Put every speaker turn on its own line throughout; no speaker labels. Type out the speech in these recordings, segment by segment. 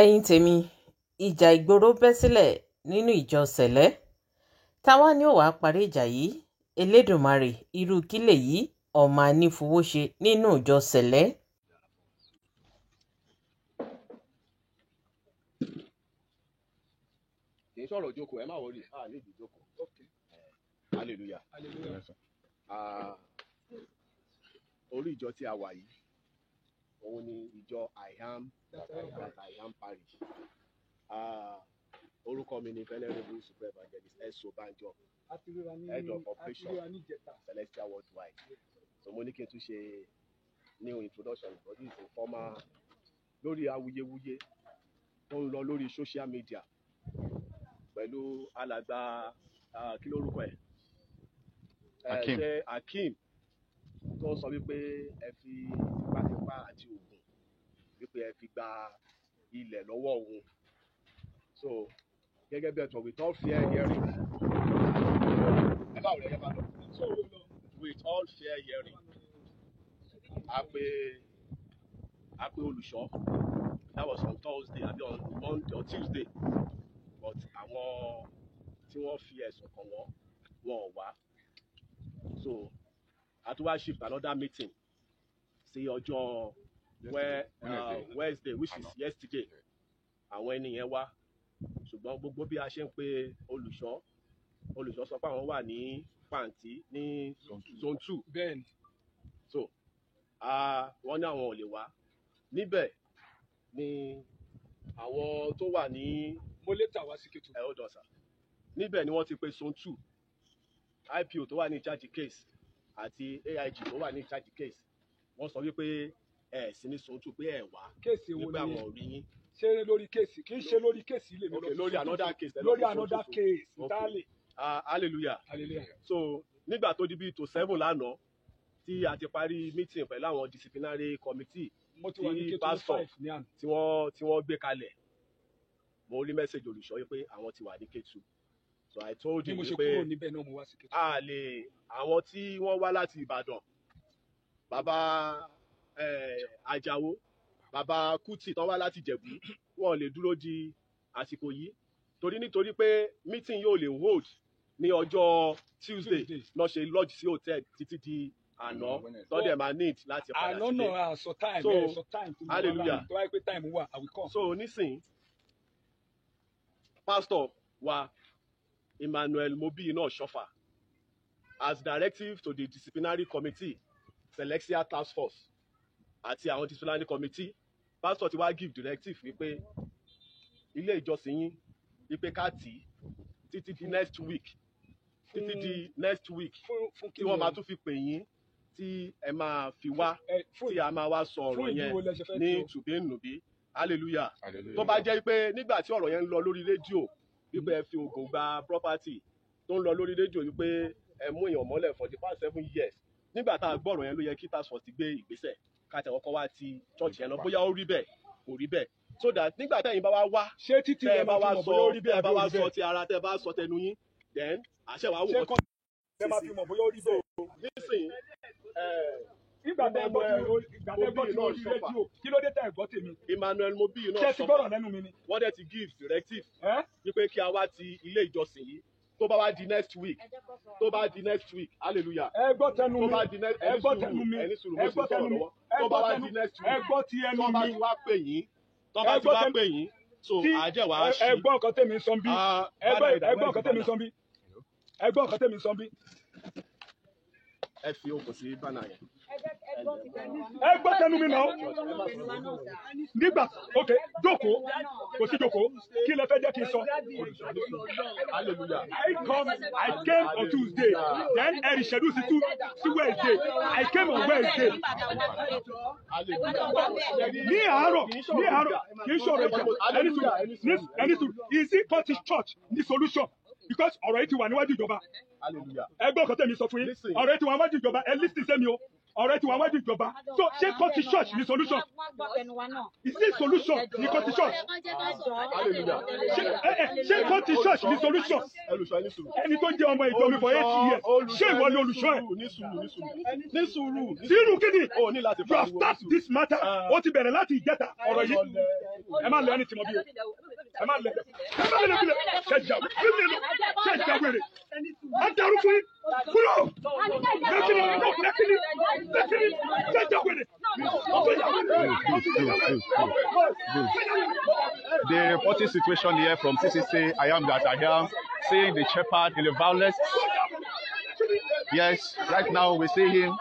ẹ̀yin tèmi ìjà ìgboro bẹ́ sílẹ̀ nínú ìjọ ṣẹ̀lẹ́ táwa ni ó wàá parí ìjà yìí elédùnmarè irú kí lèyí ọmọ anífowóṣe nínú ìjọ ṣẹ̀lẹ́.
kì í sọ̀rọ̀ jókòó ẹ má wọrí ní ìdíjókòó hallelujah orí ìjọ tí a wà yìí òun ni ìjọ I am that I am parish. Orúkọ mi ni Venerable Super Evangelist S.O. Banjo, head of operation Celestial Worldwide. So mo ní kí n tún ṣe new introduction but this is a former lórí awuyewuye tó ń lọ lórí social media pẹ̀lú alàgbà kí lórúkọ ẹ̀ ṣe Akeem tó sọ wípé ẹ fi tipátipá àti oògùn wípé ẹ fi gba ilẹ̀ lọ́wọ́ òun. So gẹ́gẹ́ bí ẹ̀tọ́ with all fair hearing so with all fair hearing a pè olùṣọ́ that was on Thursday àbí on Monday or Tuesday but àwọn tí wọ́n fi ẹ̀sùn kàn wọ́n ò wá. So a tún wá shift another meeting sí ọjọ́ Wednesday which is yesterday. Àwọn ènìyàn wá ṣùgbọ́n gbogbo bí a ṣe ń pe olùṣọ́ sọ pé àwọn wà ní pàǹtí ní zone 2 bẹ́ẹ̀ni. So wọ́n ní àwọn ò lè wá níbẹ̀ ni àwọn tó wà ní mọ́lẹ́tà wá sí kẹtù ọ̀dọ̀sà níbẹ̀ ni wọ́n ti pe zone 2 IPO tó wà ní charge case àti AIG tó wà ní charge case wọ́n sọ wípé sí ní zone 2 pé ẹ wá kéèsì wo ni àwọn ò rí yín
ṣe lórí kéèsì kì í ṣe lórí kéèsì ilé mi
lórí another case
entirely.
Hallelujah. So nígbà tó di bíi tó 7 lánàá tí a ti parí meeting pẹ̀lú àwọn disciplinary committee tí pastor tí wọ́n gbé kalẹ̀ mo rí message olùṣọ́ yìí pé àwọn ti wà ní Kétu. So I told him pé àwọn tí wọ́n wá láti Ìbàdàn bàbá Àjàó bàbá Kútì tán wá láti Jẹ̀bú wọn lè dúró di àsìkò yìí nítorí pé meeting yóò lè hold ní ọjọ́ Tuesday lọ ṣe lodge sí hotel títí di àná lọ́dẹ̀ máa need láti padà sílé.
àná náà sọ time
hallelujah
tó wáyé pé time wà I will come.
So nísìn pastor wa Emmanuel Mobi náà ṣọ́fà as directive to the disciplinary committee Celestial Task Force àti àwọn disciplinary committee pastor ti wá give directive wípé ilé ìjọsìn yín wípé ká tì í títí di next week tí wọ́n máa tún fi pè yín tí ẹ máa fi wá tí a máa wá sọ ọ̀rọ̀ yẹn ní tùbínùbí hallelujah. Tó bá jẹ́ pé nígbà tí ọ̀rọ̀ yẹn ń lọ lórí rédíò wípé ẹ fi oògùn gba property tó ń lọ lórí rédíò wípé ẹ mú èèyàn mọ́lẹ̀ for the past 7 years nígbà tá a gbọ́ ọ̀rọ̀ yẹn ló yẹ kí task force ti gbé ìgbésẹ̀ káàtẹ̀ ọkọ̀ wá ti church yẹn lọ bóyá ó rí bẹ́ẹ̀ kò rí bẹ́ẹ̀ so that nígbà tẹ́yìn bá wá
ṣé títí
ẹ bá wá sọ ti ara tẹ́ bá sọ tẹnu yín then àṣẹ wàá wò ó
ẹ máa fi mọ̀ bóyá ó rí bẹ́ẹ̀.
nísìnyí
nígbà tẹ́ gbọ́ tí lórí rédíò kí ló dé tẹ́ gbọ́ tèmi.
Emmanuel Mobi náà
ṣé ti gbọ́dọ̀ lẹ́nu mi ni.
wọ́n dẹ̀ ti give directive wípé kí a wá ti ilé ìjọsìn yìí tó bá wá di next week hallelujah.
ẹ gbọ́ tẹnu mi
ẹ gbọ́ tẹnu mi tó bá wá di next week
ẹ gbọ́ ti ẹnu mi
tó bá ti wá pè yín so àjẹwà á ṣí.
ẹ gbọ́ nǹkan tèmi sọ bí ẹ gbọ́ nǹkan tèmi sọ bí.
ẹ fi okùn sí bánà yẹn.
ẹ gbọ́ tẹnu mi náà nígbà ok jókòó kò sí jókòó kí lẹ fẹ́ jẹ́ kí n sọ.
hallelujah.
I came on Tuesday then ẹ reschedule sí Wednesday I came on Wednesday. ní àárọ̀ kì í ṣọ̀rọ̀ ìjà ẹni sùn is it Scottish church ní solution because ọ̀rọ̀ yìí ti wà níwájú ìjọba. ẹ gbọ́ nǹkan tẹ̀mí sọ fún yín ọ̀rọ̀ yìí ti wà níwájú ìjọba ẹ listen sẹ́mi o ọ̀rẹ́ tí wọ́n wá di ìjọba so ṣé kọ́tí church ní solution is it solution ní kọ́tí church ṣé kọ́tí church ní solution ẹni tó jẹ́ ọmọ ìjọ mi for 8 years ṣé ìwọ ni olùṣọ́ ẹ̀
ní sùúrù
kí ni you have start this matter ó ti bẹ̀rẹ̀ láti ìjẹta ọ̀rọ̀ yìí ẹ má lọ ẹni tí mo bí o ẹ má lẹ bílẹ̀ ṣẹjà wèrè ẹ dàrú fún yín kúrò lẹ́kìnì ṣẹjà wèrè.
The reporting situation here from CCC, I am that I am seeing the shepherd in the violence. Yes, right now we see him.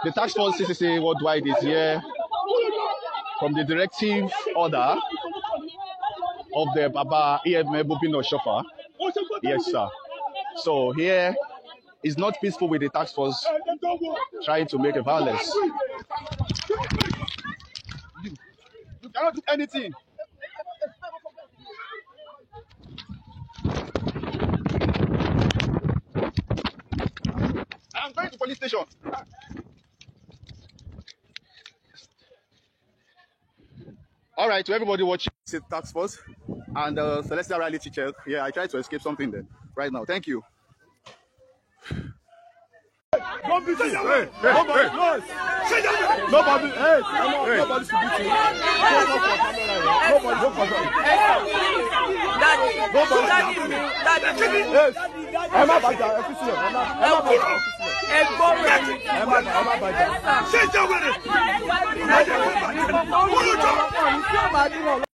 The task force CCC worldwide is here from the directive order of the Baba EMA Bobino Shofa. Yes, sir. So here is not peaceful with the task force trying to make a violence. You cannot do anything. I'm going to police station. All right, to everybody watching the task force and Celestial reality check. Yeah, I tried to escape something there right now. Thank you.
Don't be nobody should beat you. Nobody.